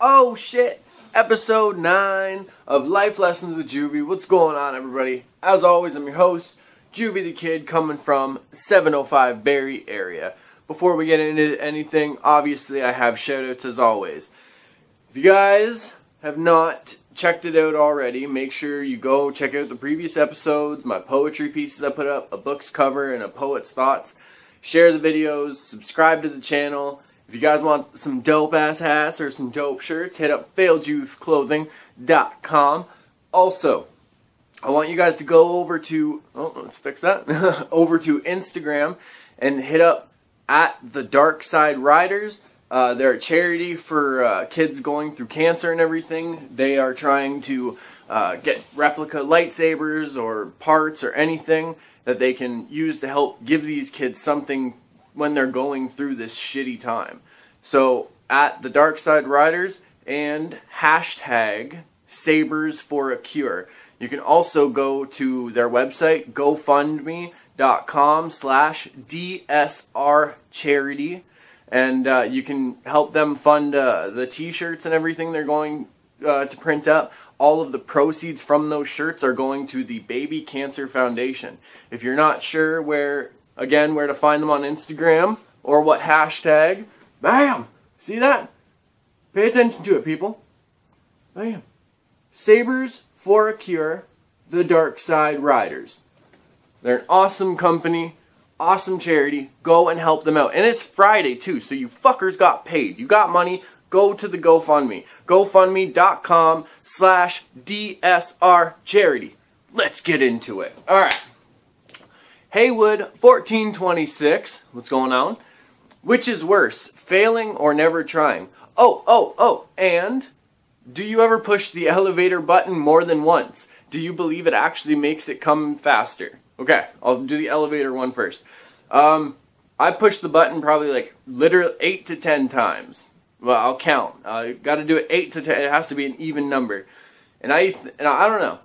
Oh shit! Episode 9 of Life Lessons with Juvy. What's going on, everybody? As always, I'm your host, JuvyThaKid, coming from 705 Barrie area. Before we get into anything, obviously I have shoutouts as always. If you guys have not checked it out already, make sure you go check out the previous episodes, my poetry pieces I put up, a book's cover, and a poet's thoughts. Share the videos, subscribe to the channel. If you guys want some dope-ass hats or some dope shirts, hit up failedyouthclothing.com. Also, I want you guys to go over to, let's fix that, over to Instagram and hit up at the Dark Side Riders. They're a charity for kids going through cancer and everything. They are trying to get replica lightsabers or parts or anything that they can use to help give these kids something when they're going through this shitty time. So, at the Dark Side Riders and hashtag Sabers for a Cure. You can also go to their website, gofundme.com/DSR charity, and you can help them fund the t-shirts and everything they're going to print up. All of the proceeds from those shirts are going to the Baby Cancer Foundation. If you're not sure where to find them on Instagram or what hashtag, bam! See that? Pay attention to it, people. Bam. Sabers for a Cure, the Dark Side Riders. They're an awesome company, awesome charity. Go and help them out. And it's Friday, too, so you fuckers got paid. You got money, go to the GoFundMe. GoFundMe.com/DSR charity. Let's get into it. Alright. Haywood 1426. What's going on? Which is worse, failing or never trying? Oh, and do you ever push the elevator button more than once? Do you believe it actually makes it come faster? Okay, I'll do the elevator one first. I pushed the button probably like literally 8 to 10 times. Well, I'll count. I got to do it 8 to 10. It has to be an even number. And I don't know.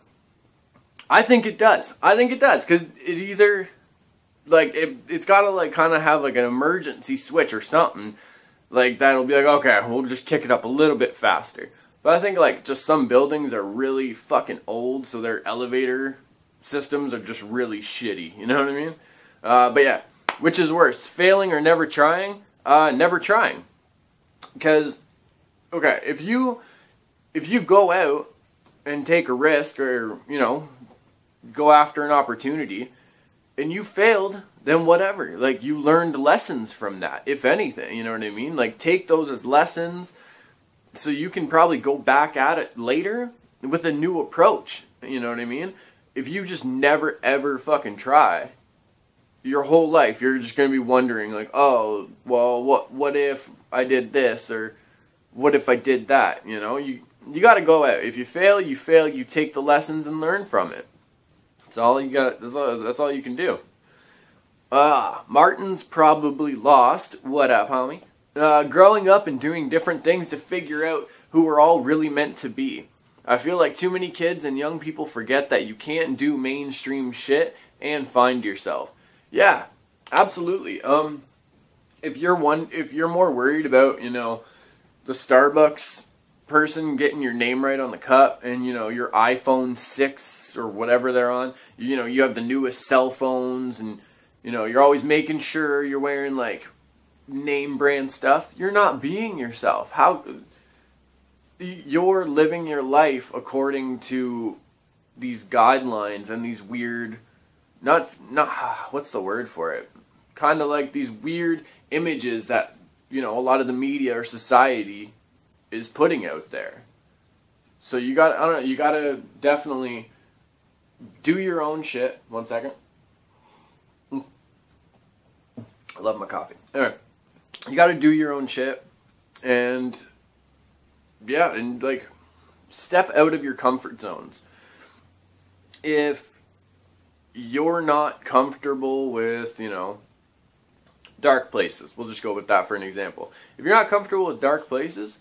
I think it does. I think it does because it either, like, it's got to like kind of have like an emergency switch or something like that'll be like, okay, we'll just kick it up a little bit faster. But I think like just some buildings are really fucking old, so their elevator systems are just really shitty. You know what I mean? But yeah, which is worse, failing or never trying? Never trying. Because, okay, if you go out and take a risk or, you know, go after an opportunity and you failed, then whatever. Like, you learned lessons from that, if anything, you know what I mean? Like, take those as lessons so you can probably go back at it later with a new approach, you know what I mean? If you just never ever fucking try, your whole life you're just going to be wondering like, oh, well, what if I did this, or what if I did that, you know? You got to go out. If you fail, you take the lessons and learn from it. That's all you got. That's all you can do. Martin's probably lost. What up, homie? Growing up and doing different things to figure out who we're all really meant to be. I feel like too many kids and young people forget that you can't do mainstream shit and find yourself. Yeah, absolutely. If you're more worried about, you know, the Starbucks person getting your name right on the cup and, you know, your iPhone 6 or whatever they're on, you know, you have the newest cell phones and, you know, you're always making sure you're wearing like name brand stuff, you're not being yourself. You're living your life according to these guidelines and these weird, what's the word for it? Kind of like these weird images that, you know, a lot of the media or society is putting out there. So you gotta definitely do your own shit. 1 second. I love my coffee. Anyway, you gotta do your own shit, and yeah, and like step out of your comfort zones. If you're not comfortable with, you know, dark places, we'll just go with that for an example. If you're not comfortable with dark places,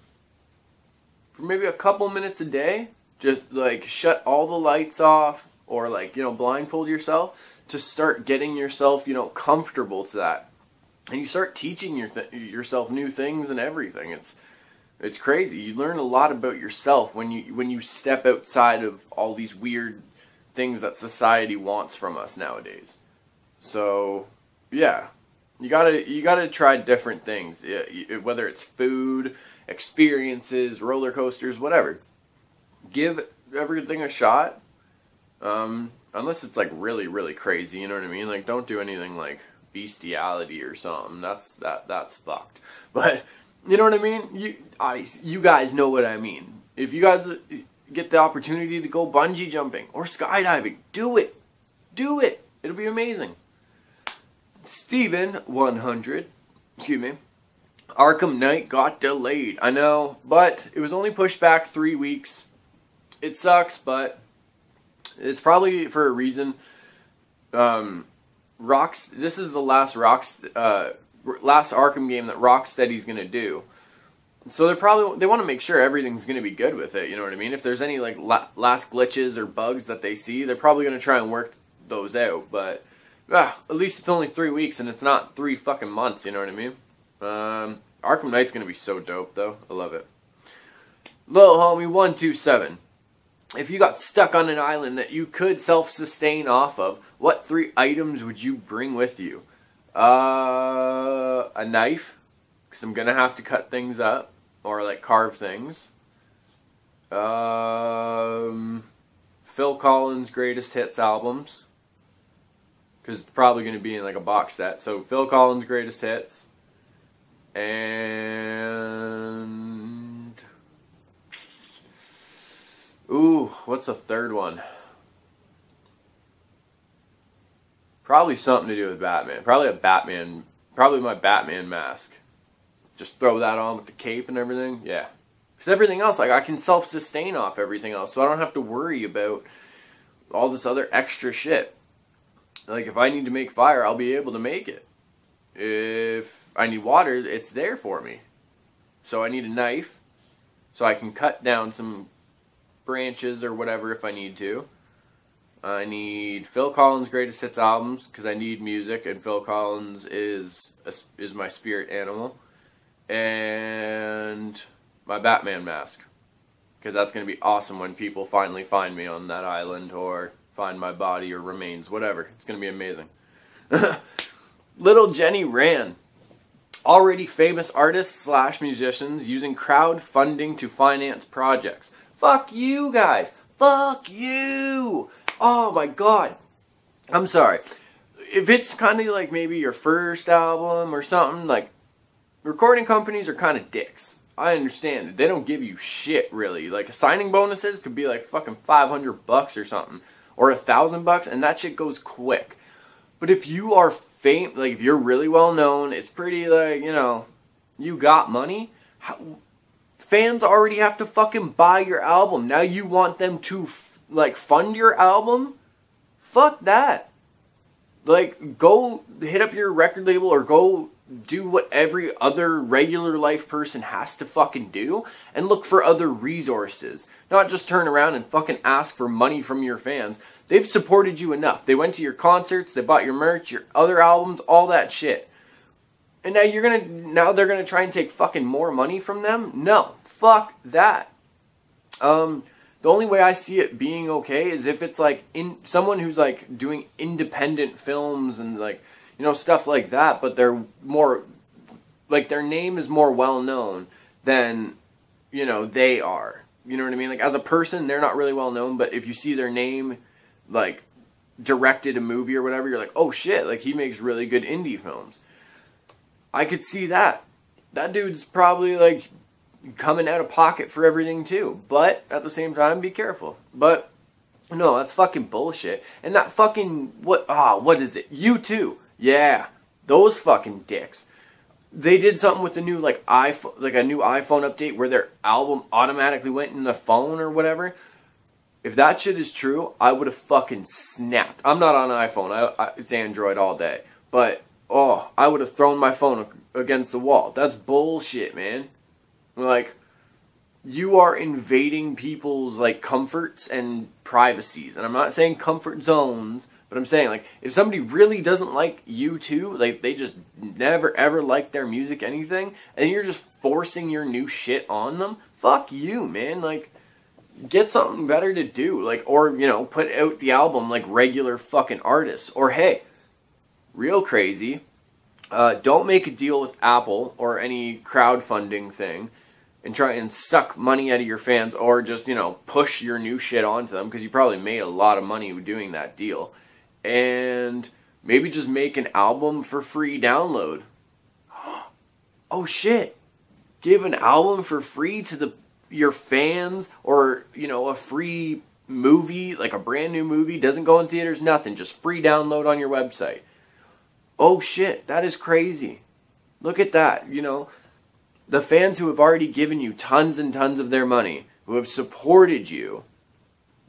for maybe a couple minutes a day, just like shut all the lights off, or like, you know, blindfold yourself to start getting yourself, you know, comfortable to that. And you start teaching yourself new things and everything. It's crazy. You learn a lot about yourself when you step outside of all these weird things that society wants from us nowadays. So, yeah. You gotta try different things, whether it's food, experiences, roller coasters, whatever. Give everything a shot, unless it's like really, really crazy. You know what I mean? Like, don't do anything like bestiality or something. That's fucked. But you know what I mean? You guys know what I mean. If you guys get the opportunity to go bungee jumping or skydiving, do it. Do it. It'll be amazing. Steven 100, excuse me, Arkham Knight got delayed. I know, but it was only pushed back 3 weeks. It sucks, but it's probably for a reason. This is the last last Arkham game that Rocksteady's gonna do. So they want to make sure everything's gonna be good with it. You know what I mean? If there's any like last glitches or bugs that they see, they're probably gonna try and work those out. But at least it's only 3 weeks and it's not 3 fucking months, you know what I mean? Arkham Knight's gonna be so dope though. I love it. Little homie 127. If you got stuck on an island that you could self-sustain off of, what 3 items would you bring with you? A knife, because I'm gonna have to cut things up or like carve things. Phil Collins' greatest hits albums, because it's probably going to be in like a box set. So Phil Collins' greatest hits. And ooh, what's the third one? Probably something to do with Batman. Probably my Batman mask. Just throw that on with the cape and everything. Yeah. Because everything else, like, I can self-sustain off everything else. So I don't have to worry about all this other extra shit. Like, if I need to make fire, I'll be able to make it. If I need water, it's there for me. So I need a knife, so I can cut down some branches or whatever if I need to. I need Phil Collins' greatest hits albums, because I need music, and Phil Collins is my spirit animal. And my Batman mask, because that's going to be awesome when people finally find me on that island, or find my body or remains, whatever. It's going to be amazing. Little Jenny Ran. Already famous artists / musicians using crowdfunding to finance projects. Fuck you guys. Fuck you. Oh my god. I'm sorry. If it's kind of like maybe your first album or something, like, recording companies are kind of dicks. I understand it. They don't give you shit, really. Like, signing bonuses could be like fucking $500 or something. Or $1,000, and that shit goes quick. But if you are like, if you're really well known, it's pretty, like, you know, you got money. Fans already have to fucking buy your album. Now you want them to, like, fund your album? Fuck that. Like, go hit up your record label or go do what every other regular life person has to fucking do and look for other resources. Not just turn around and fucking ask for money from your fans. They've supported you enough. They went to your concerts, they bought your merch, your other albums, all that shit. And now they're gonna try and take fucking more money from them? No. Fuck that. The only way I see it being okay is if it's like someone who's like doing independent films and, like, you know, stuff like that, but they're more, like, their name is more well known than, you know, they are. You know what I mean? Like, as a person, they're not really well known, but if you see their name, like, directed a movie or whatever, you're like, oh shit, like, he makes really good indie films. I could see that. That dude's probably, like, coming out of pocket for everything too. But at the same time, be careful. But no, that's fucking bullshit. And that fucking what is it? U2. Yeah, those fucking dicks. They did something with the new iPhone, like a new iPhone update where their album automatically went in the phone or whatever. If that shit is true, I would have fucking snapped. I'm not on iPhone. It's Android all day. But I would have thrown my phone against the wall. That's bullshit, man. Like, you are invading people's like comforts and privacies. And I'm not saying comfort zones, but I'm saying like if somebody really doesn't like you too, like they just never ever like their music, anything, and you're just forcing your new shit on them, fuck you, man. Like get something better to do. Like, or you know, put out the album like regular fucking artists. Or hey, real crazy, don't make a deal with Apple or any crowdfunding thing and try and suck money out of your fans, or just, you know, push your new shit onto them, because you probably made a lot of money doing that deal. And maybe just make an album for free download. Oh shit. Give an album for free to your fans, or, you know, a free movie, like a brand new movie, doesn't go in theaters, nothing, just free download on your website. Oh shit, that is crazy. Look at that, you know. The fans who have already given you tons and tons of their money, who have supported you,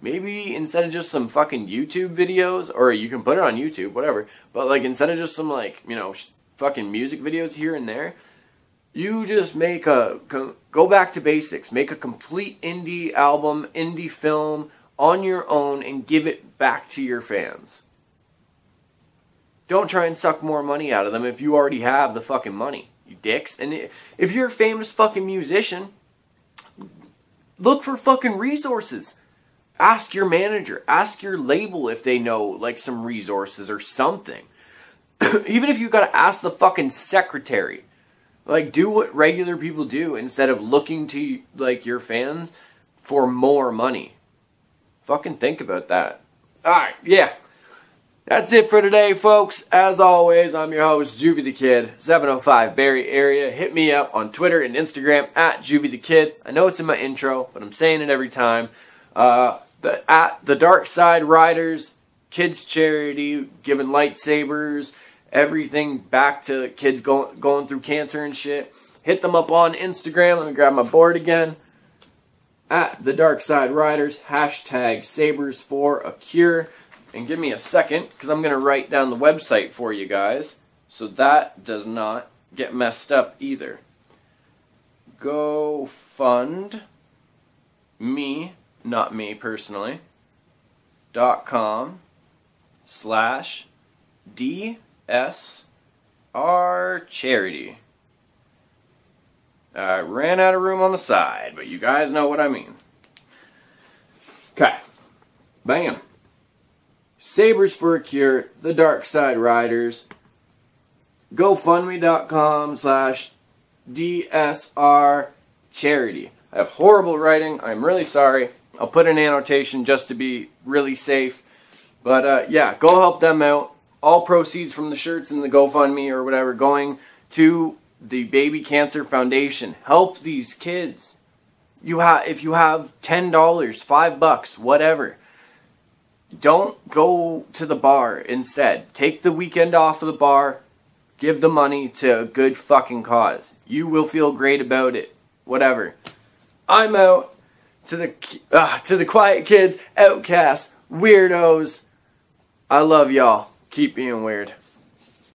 maybe instead of just some fucking YouTube videos, or you can put it on YouTube, whatever, but like instead of just some like, you know, fucking music videos here and there, you just make go back to basics, make a complete indie album, indie film on your own and give it back to your fans. Don't try and suck more money out of them if you already have the fucking money, you dicks. And if you're a famous fucking musician, look for fucking resources. Ask your manager, ask your label if they know like some resources or something. Even if you gotta ask the fucking secretary. Like, do what regular people do instead of looking to like your fans for more money. Fucking think about that. Alright, yeah. That's it for today, folks. As always, I'm your host, JuvyThaKid, 705 Barrie area. Hit me up on Twitter and Instagram at JuvyThaKid. I know it's in my intro, but I'm saying it every time. At the Dark Side Riders kids charity, giving lightsabers, everything back to kids going through cancer and shit. Hit them up on Instagram. Let me grab my board again. At the Dark Side Riders, hashtag Sabers for a Cure. And give me a second, because I'm going to write down the website for you guys, so that does not get messed up either. GoFundMe, not me personally, .com/DSR charity. I ran out of room on the side, but you guys know what I mean. Okay. Bam. Sabers for a Cure, the Dark Side Riders, GoFundMe.com/DSR charity. I have horrible writing. I'm really sorry. I'll put an annotation just to be really safe. But yeah, go help them out. All proceeds from the shirts and the GoFundMe or whatever going to the Baby Cancer Foundation. Help these kids. If you have $10, $5, whatever. Don't go to the bar instead. Take the weekend off of the bar. Give the money to a good fucking cause. You will feel great about it. Whatever. I'm out. To the quiet kids, outcasts, weirdos. I love y'all. Keep being weird.